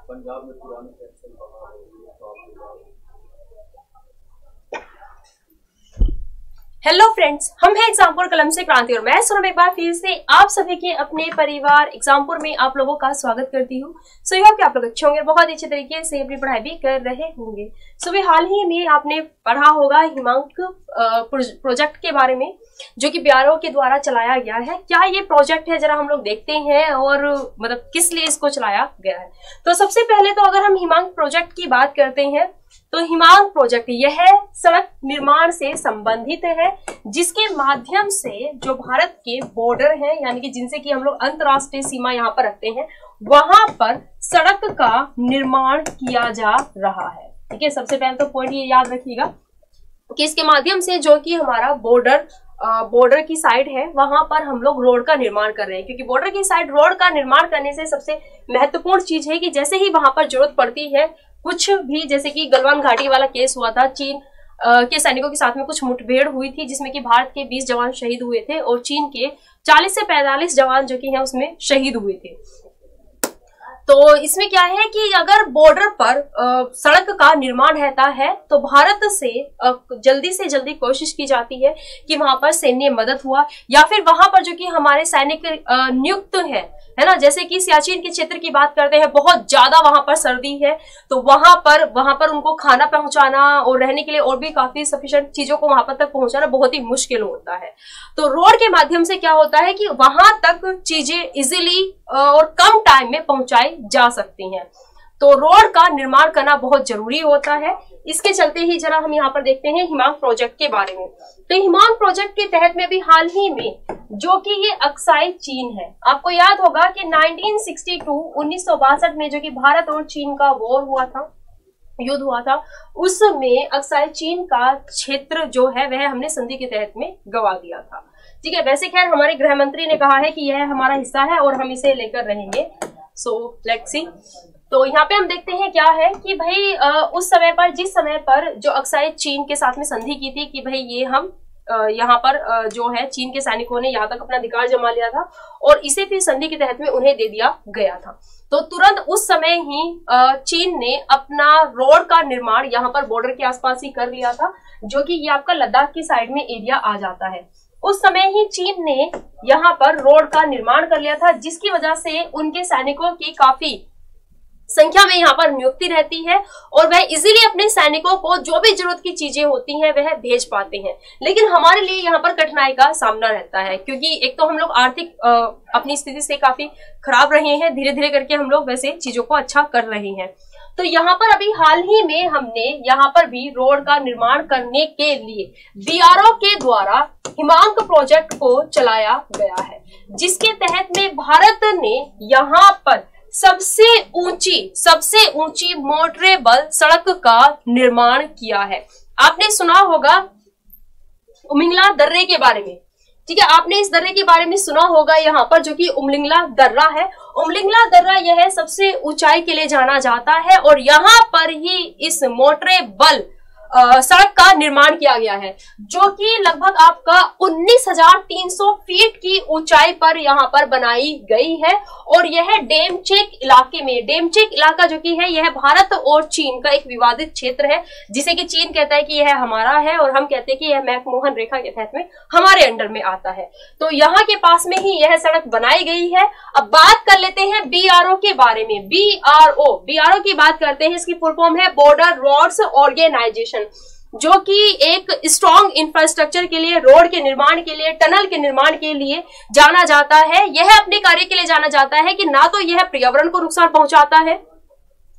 पंजाब में पुरानी पेंशन बहाल होगी। हेलो फ्रेंड्स, हम हैं एग्जामपुर कलम से क्रांति और मैं सोनम एक बार फिर से आप सभी के अपने परिवार एग्जामपुर में आप लोगों का स्वागत करती हूँ। सो यह कि आप लोग अच्छे होंगे, बहुत अच्छे तरीके से अपनी पढ़ाई भी कर रहे होंगे। सो भी हाल ही में आपने पढ़ा होगा हिमांक प्रोजेक्ट के बारे में, जो कि बीआरओ के द्वारा चलाया गया है। क्या ये प्रोजेक्ट है, जरा हम लोग देखते हैं और मतलब किस लिए इसको चलाया गया है। तो सबसे पहले तो अगर हम हिमांक प्रोजेक्ट की बात करते हैं तो हिमांक प्रोजेक्ट यह सड़क निर्माण से संबंधित है, जिसके माध्यम से जो भारत के बॉर्डर हैं, यानी कि जिनसे कि हम लोग अंतरराष्ट्रीय सीमा यहाँ पर रखते हैं, वहां पर सड़क का निर्माण किया जा रहा है। ठीक है, सबसे पहले तो पॉइंट ये याद रखिएगा कि इसके माध्यम से जो कि हमारा बॉर्डर की साइड है, वहां पर हम लोग रोड का निर्माण कर रहे हैं। क्योंकि बॉर्डर की साइड रोड का निर्माण करने से सबसे महत्वपूर्ण चीज है कि जैसे ही वहां पर जरूरत पड़ती है, कुछ भी, जैसे कि गलवान घाटी वाला केस हुआ था, चीन के सैनिकों के साथ में कुछ मुठभेड़ हुई थी, जिसमें कि भारत के 20 जवान शहीद हुए थे और चीन के 40 से 45 जवान जो कि हैं उसमें शहीद हुए थे। तो इसमें क्या है कि अगर बॉर्डर पर सड़क का निर्माण रहता है तो भारत से जल्दी कोशिश की जाती है कि वहां पर सैन्य मदद हुआ, या फिर वहां पर जो कि हमारे सैनिक नियुक्त है ना, जैसे कि सियाचिन के क्षेत्र की बात करते हैं, बहुत ज्यादा वहां पर सर्दी है, तो वहां पर उनको खाना पहुंचाना और रहने के लिए और भी काफी सफिशिएंट चीजों को वहां पर तक पहुंचाना बहुत ही मुश्किल होता है। तो रोड के माध्यम से क्या होता है कि वहां तक चीजें इजीली और कम टाइम में पहुंचाई जा सकती हैं। तो रोड का निर्माण करना बहुत जरूरी होता है। इसके चलते ही जरा हम यहाँ पर देखते हैं हिमांक प्रोजेक्ट के बारे में। तो हिमांक प्रोजेक्ट के तहत में भी हाल ही में जो कि ये अक्साई चीन है, आपको याद होगा कि 1962 में जो कि भारत और चीन का युद्ध हुआ था, उसमें अक्साई चीन का क्षेत्र जो है वह हमने संधि के तहत में गंवा दिया था। ठीक है, वैसे खैर हमारे गृह मंत्री ने कहा है कि यह हमारा हिस्सा है और हम इसे लेकर रहेंगे। So let's see. तो यहाँ पे हम देखते हैं क्या है कि भाई उस समय पर, जिस समय पर जो अक्साई चीन के साथ में संधि की थी कि भाई ये हम यहाँ पर जो है चीन के सैनिकों ने यहाँ तक अपना अधिकार जमा लिया था और इसे फिर संधि के तहत में उन्हें दे दिया गया था। तो तुरंत उस समय ही चीन ने अपना रोड का निर्माण यहाँ पर बॉर्डर के आसपास ही कर लिया था, जो कि ये आपका लद्दाख की साइड में एरिया आ जाता है। उस समय ही चीन ने यहाँ पर रोड का निर्माण कर लिया था, जिसकी वजह से उनके सैनिकों की काफी संख्या में यहाँ पर नियुक्ति रहती है और वह इजीली अपने सैनिकों को जो भी जरूरत की चीजें होती हैं वह भेज पाते हैं। लेकिन हमारे लिए यहाँ पर कठिनाई का सामना रहता है, क्योंकि एक तो हम लोग आर्थिक अपनी स्थिति से काफी खराब रहे हैं, धीरे धीरे करके हम लोग वैसे चीजों को अच्छा कर रहे हैं। तो यहाँ पर अभी हाल ही में हमने यहाँ पर भी रोड का निर्माण करने के लिए बीआरओ के द्वारा हिमांक प्रोजेक्ट को चलाया गया है, जिसके तहत में भारत ने यहाँ पर सबसे ऊंची मोटरेबल सड़क का निर्माण किया है। आपने सुना होगा उमलिंगला दर्रे के बारे में। ठीक है, आपने इस दर्रे के बारे में सुना होगा, यहाँ पर जो कि उमलिंगला दर्रा है। उमलिंगला दर्रा यह सबसे ऊंचाई के लिए जाना जाता है और यहाँ पर ही इस मोटरेबल सड़क का निर्माण किया गया है, जो कि लगभग आपका 19,300 फीट की ऊंचाई पर यहाँ पर बनाई गई है। और यह डेमचेक इलाके में, डेमचेक इलाका जो कि है यह भारत और चीन का एक विवादित क्षेत्र है, जिसे कि चीन कहता है कि यह हमारा है और हम कहते हैं कि यह मैकमोहन रेखा के तहत में हमारे अंडर में आता है। तो यहाँ के पास में ही यह सड़क बनाई गई है। अब बात कर लेते हैं बीआरओ के बारे में। बीआरओ की बात करते हैं, इसकी फुल फॉर्म है बॉर्डर रोड्स ऑर्गेनाइजेशन, जो कि एक स्ट्रॉन्ग इंफ्रास्ट्रक्चर के लिए, रोड के निर्माण के लिए, टनल के निर्माण के लिए जाना जाता है। यह अपने कार्य के लिए जाना जाता है कि ना तो यह पर्यावरण को नुकसान पहुंचाता है,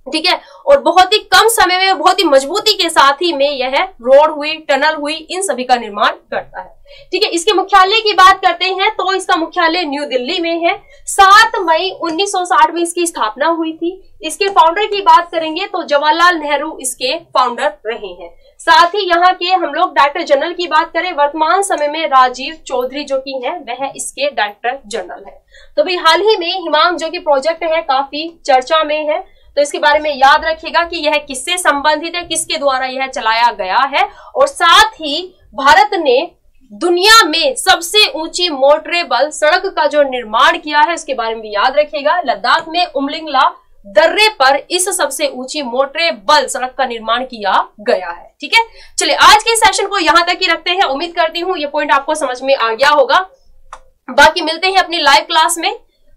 ठीक है, और बहुत ही कम समय में बहुत ही मजबूती के साथ ही में यह रोड हुई, टनल हुई, इन सभी का निर्माण करता है। ठीक है, इसके मुख्यालय की बात करते हैं तो इसका मुख्यालय न्यू दिल्ली में है। 7 मई 1960 में इसकी स्थापना हुई थी। इसके फाउंडर की बात करेंगे तो जवाहरलाल नेहरू इसके फाउंडर रहे हैं। साथ ही यहाँ के हम लोग डायरेक्टर जनरल की बात करें, वर्तमान समय में राजीव चौधरी जो कि है वह इसके डायरेक्टर जनरल है। तो भाई हाल ही में हिमांक जो कि प्रोजेक्ट है काफी चर्चा में है, तो इसके बारे में याद रखिएगा कि यह किससे संबंधित है, किसके द्वारा यह चलाया गया है। और साथ ही भारत ने दुनिया में सबसे ऊंची मोटरेबल सड़क का जो निर्माण किया है उसके बारे में भी याद रखिएगा। लद्दाख में उमलिंगला दर्रे पर इस सबसे ऊंची मोटरेबल सड़क का निर्माण किया गया है। ठीक है, चलिए आज के सेशन को यहां तक ही रखते हैं। उम्मीद करती हूं ये पॉइंट आपको समझ में आ गया होगा। बाकी मिलते हैं अपनी लाइव क्लास में,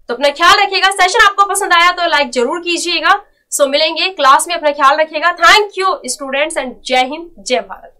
तो अपना ख्याल रखिएगा। सेशन आपको पसंद आया तो लाइक जरूर कीजिएगा। सो मिलेंगे क्लास में, अपना ख्याल रखिएगा। थैंक यू स्टूडेंट्स एंड जय हिंद जय भारत।